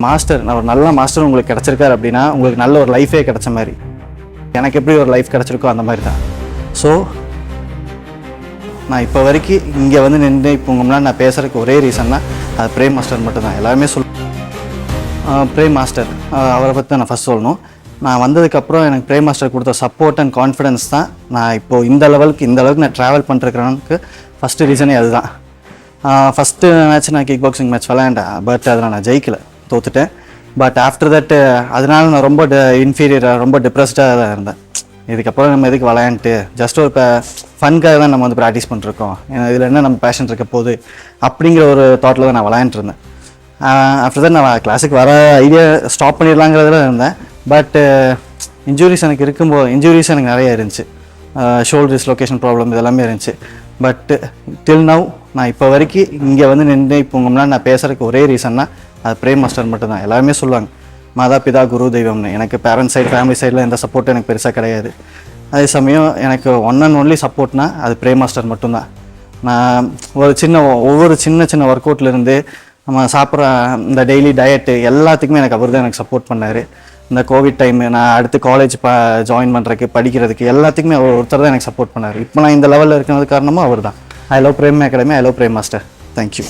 Master, நான் ஒரு நல்ல மாஸ்டர் உங்களுக்கு கிடச்சிருக்காரு அப்படின்னா உங்களுக்கு நல்ல ஒரு லைஃபே கிடச்ச மாதிரி. எனக்கு எப்படி ஒரு லைஃப் கிடச்சிருக்கோ அந்த மாதிரி தான். ஸோ நான் இப்போ வரைக்கும் இங்கே வந்து நின்று இப்போ உங்கள் முன்னாடி நான் பேசுகிறதுக்கு ஒரே ரீசன்னா அது பிரேம் மாஸ்டர் மட்டும்தான். எல்லாருமே பிரேம் மாஸ்டர் அவரை பற்றி தான் நான் ஃபஸ்ட் சொல்லணும். நான் வந்ததுக்கப்புறம் எனக்கு பிரேம் மாஸ்டர் கொடுத்த சப்போர்ட் அண்ட் கான்ஃபிடன்ஸ் தான் நான் இப்போது இந்த அளவுக்கு நான் ட்ராவல் பண்ணிருக்கிறேனுக்கு ஃபஸ்ட்டு ரீசனே அதுதான். ஃபஸ்ட்டு மேட்ச் நான் கிக் பாக்ஸிங் மேட்ச் விளையாண்டேன். பட் அதில் நான் ஜெயிக்கலை, தோத்துட்டேன். பட் ஆஃப்டர் தட் அதனால நான் ரொம்ப இன்ஃபீரியராக ரொம்ப டிப்ரெஸ்டாக தான் இருந்தேன். இதுக்கப்புறம் நம்ம எதுக்கு விளையாண்டுட்டு ஜஸ்ட் ஒரு ஃபன்காக தான் நம்ம வந்து ப்ராக்டிஸ் பண்ணிருக்கோம், இதில் என்ன நம்ம பேஷன் இருக்க போகுது அப்படிங்கிற ஒரு தாட்டில் தான் நான் விளையாண்டுருந்தேன். ஆஃப்டர் தட் நான் கிளாஸுக்கு வர ஐடியா ஸ்டாப் பண்ணிடலாங்கிறதுல இருந்தேன். பட் இன்ஜுரிஸ் எனக்கு நிறைய இருந்துச்சு. ஷோல்டர் டிஸ்லொகேஷன் ப்ராப்ளம் இதெல்லாமே இருந்துச்சு. பட் டில் நவ் நான் இப்போ வரைக்கும் இங்கே வந்து நின்று இப்போ உங்கள் முன்னாடி நான் பேசுகிறதுக்கு ஒரே ரீசன்னா அது பிரேம் மாஸ்டர் மட்டும்தான். எல்லாருமே சொல்லுவாங்க மாதா பிதா குரு தெய்வம்னு. எனக்கு பேரண்ட்ஸ் சைடு ஃபேமிலி சைடில் எந்த சப்போர்ட்டும் எனக்கு பெருசாக கிடையாது. அதே சமயம் எனக்கு ஒன் அண்ட் ஒன்லி சப்போர்ட்னா அது பிரேம் மாஸ்டர் மட்டும்தான். நான் ஒவ்வொரு சின்ன ஒர்க் அவுட்லேருந்து நம்ம சாப்பிட்ற இந்த டெய்லி டயட்டு எல்லாத்துக்குமே அவர் தான் எனக்கு சப்போர்ட் பண்ணார். இந்த கோவிட் டைமு நான் அடுத்து காலேஜ் ஜாயின் பண்ணுறதுக்கு படிக்கிறதுக்கு எல்லாத்துக்குமே ஒருத்தர் தான் எனக்கு சப்போர்ட் பண்ணார். இப்போ நான் இந்த லெவலில் இருக்கிறது காரணமும் அவர் தான். I love Prem Academy, I love Prem master. Thank you.